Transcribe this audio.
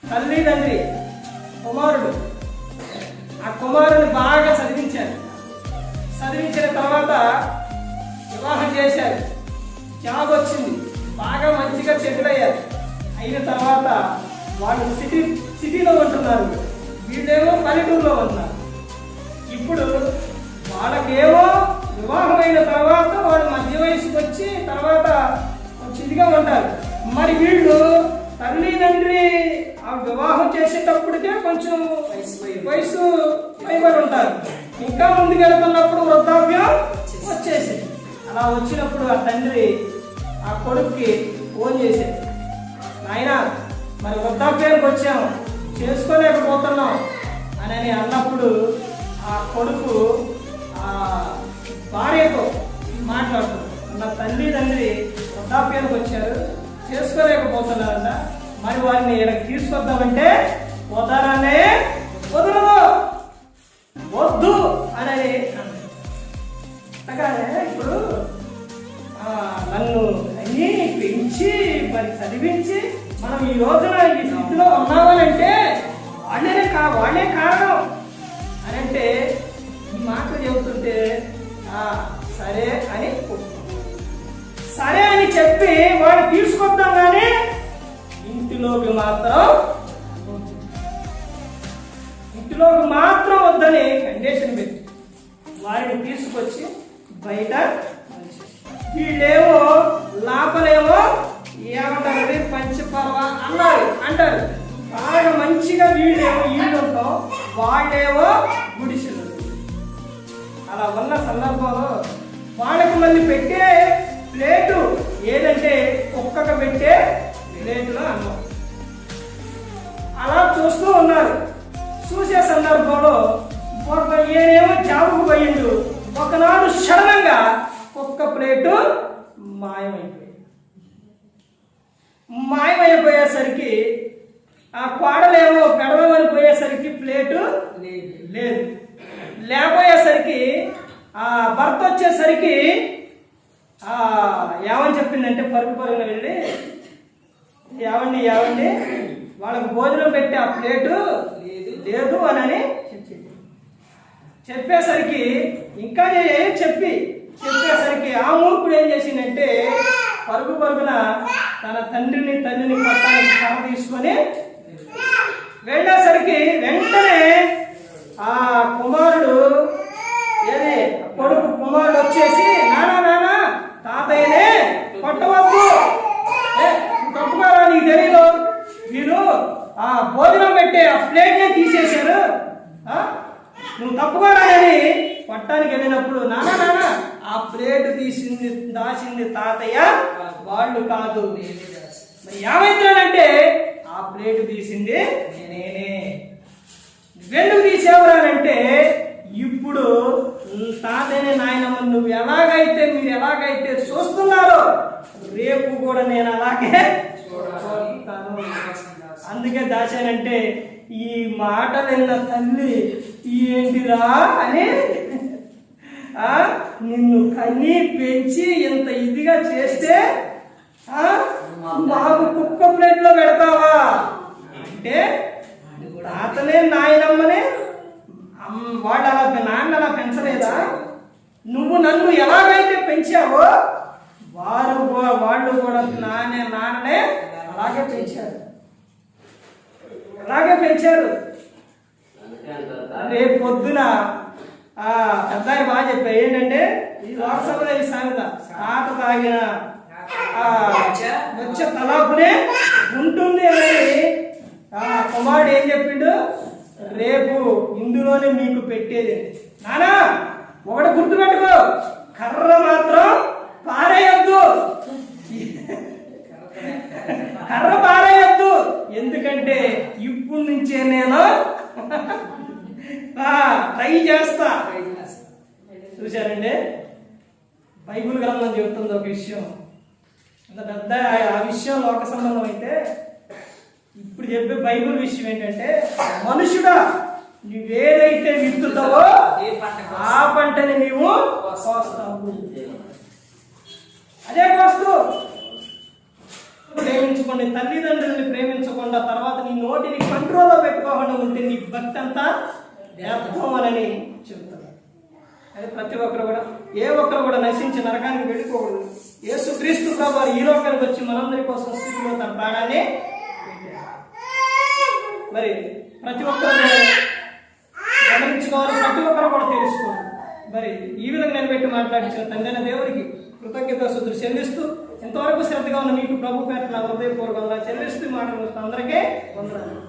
తల్లి తండ్రి కుమారుడు. ఆ కుమారుని బాగా చదివించారు. చదివించిన తర్వాత వివాహం చేశారు. జాబ్ వచ్చింది, బాగా మంచిగా సెటిల్ అయ్యారు. అయిన తర్వాత వాళ్ళు సిటీలో ఉంటున్నారు, వీళ్ళేమో పల్లెటూరులో ఉంటున్నారు. ఇప్పుడు వాళ్ళకేమో వివాహం అయిన తర్వాత వాళ్ళు మధ్య వయసుకు వచ్చి తర్వాత ఇదిగా ఉంటారు. మరి వీళ్ళు తల్లి తండ్రి ఆ వివాహం చేసేటప్పటికే కొంచెం వయసు పైబడి ఉంటారు. ఇంకా ముందుకు వెళ్తున్నప్పుడు వృద్ధాప్యం వచ్చేసింది. అలా వచ్చినప్పుడు ఆ తండ్రి ఆ కొడుక్కి ఫోన్ చేసేది, నాయనా మరి వృద్ధాప్యానికి వచ్చాము, చేసుకోలేకపోతున్నాం అని అన్నప్పుడు ఆ కొడుకు ఆ భార్యతో మాట్లాడుతాడు. నా తల్లి తండ్రి వృద్ధాప్యానికి వచ్చారు, చేసుకోలేకపోతున్నారంట, మరి వారిని ఇక్కడికి తీసుకొద్దామంటే పోతారానే వదలదు, వద్దు అని అంతగానే. ఇప్పుడు నన్ను అన్నీ పెంచి మరి చదివించి మనం ఈ రోజున ఈ స్థితిలో ఉన్నామనంటే వాళ్ళే కారణం అని అంటే ఈ మాటలు చెబుతుంటే సరే అని సరే అని చెప్పి వాడిని తీసుకొద్దాం కానీ ఇంటిలోకి మాత్రం వద్దని కండిషన్ పెట్టి వారిని తీసుకొచ్చి బయట వీళ్ళేమో లోపలేమో ఏమంటారు పంచపర్వ అంటారు. బాగా మంచిగా వీళ్ళేమో ఉంటాం, వాళ్ళేమో గుడిసెలు. అలా ఉన్న సందర్భంలో వాళ్ళకి మళ్ళీ పెట్టే ప్లేటు ఏదంటే కుక్కకు పెట్టే ప్లేటులో అన్నం. అలా చూస్తూ ఉన్నారు. చూసే సందర్భంలో ఏనేమో జాబుకు పోయిండు. ఒకనాడు సడన్గా కుక్క ప్లేటు మాయమైపోయేసరికి ఆ కోడలేమో పెడదామని పోయేసరికి ప్లేటు లేదు. లేకపోయేసరికి ఆ భర్త వచ్చేసరికి ఏమని చెప్పిందంటే పరుగున వెళ్ళి ఏవండి వాళ్ళకు భోజనం పెట్టి ఆ ప్లేటు లేదు అని చెప్పేసరికి ఇంకా చెప్పేసరికి ఆ మూర్ఖుడు ఏం చేసిందంటే పరుగున తన తండ్రిని తల్లిని కొట్టానికి కర్ర తీసుకొని వెళ్ళేసరికి వెంటనే ఆ కుమారుడు కుమారుడు వచ్చేసి నానా తాతయ్యనే కొట్టవద్దు, తప్పుకోరా, నీకు తెలియదు, మీరు ఆ భోజనం పెట్టే ఆ ప్లేట్నే తీసేశారు, నువ్వు తప్పుకోరా అని పట్టానికి వెళ్ళినప్పుడు నానా ఆ ప్లేట్ దాచింది తాతయ్య వాళ్ళు కాదు, మరి ఏమైందంటే ఆ ప్లేట్ తీసింది నేనే. నువ్వెందుకు తీసేవరానంటే ఇప్పుడు తాతయ్యనే నాయనమ్మ నువ్వు మీరు ఎలాగైతే చూస్తున్నారో రేపు కూడా నేను అలాగే చూడతాను, అందుకే దాచానంటే ఈ మాట నిన్న తల్లి ఏంటిరా అని నిన్ను కన్నీ పెంచి ఇంత ఇదిగా చేస్తే మాకు కుక్క ప్లేట్లో పెడతావా అంటే తాతనే నాయనమ్మనే వాళ్ళు నాన్న అలా పెంచలేదా, నువ్వు నన్ను ఎలాగైతే పెంచావో వాళ్ళు కూడా నాన్ననే అలాగే పెంచారు. రేపు పొద్దున పెద్ద బాగా చెప్పారు ఏంటంటే ఈ లోక్సభలో ఈ సామెత తాత తాగిన వచ్చే తలాపునే ఉంటుంది అని కుమారుడు ఏం చెప్పిండు, రేపు ఇందులోనే మీకు పెట్టేది. నానా ఒకటి గుర్తుపెట్టుకో, కర్ర మాత్రం పారేయద్దు, ఎందుకంటే ఇప్పుడు నుంచే నేను ట్రై చేస్తా. చూశారండి, బైబిల్ గ్రంథం చెబుతుంది ఒక విషయం, అంత పెద్ద ఆ విషయం లోక సంబంధం అయితే ఇప్పుడు చెప్పే బైబిల్ విషయం ఏంటంటే మనుషుడా నువ్వేదైతే విత్తుతావో ఆ పంటని నీవు కోస్తావు. అదే కోస్తూ ప్రేమించుకోండి, తల్లిదండ్రుల్ని ప్రేమించుకోండి. నిలబెట్టుకోకుండా తర్వాత నీ నోటిని కంట్రోల్లో పెట్టుకోకుండా ఉంటే నీ భక్తి అంతా వ్యర్థం అని చెబుతాను. అది ప్రతి ఒక్కరు కూడా ఏ ఒక్కరు కూడా నశించి నరకానికి వెళ్ళిపోకూడదు. యేసుక్రీస్తు ప్రభువు ఈ లోకానికి వచ్చి మనందరి కోసం స్థితిలో తన ప్రాణాన్ని పెట్టాడు. మరి ప్రతి ఒక్కరు గమనించుకోవాలి, ప్రతి ఒక్కరు కూడా తెలుసుకోవాలి. మరి ఈ విధంగా నిలబెట్టి మాట్లాడించిన తండ్రి దేవుడికి కృతజ్ఞతాస్తుతులు చెల్లిస్తూ ఇంతవరకు శ్రద్ధగా ఉన్న మీకు ప్రభు పేరు నా హృదయపూర్వకంగా చెల్లిస్తూ మాట్లాడుతూ అందరికీ వందనాలు.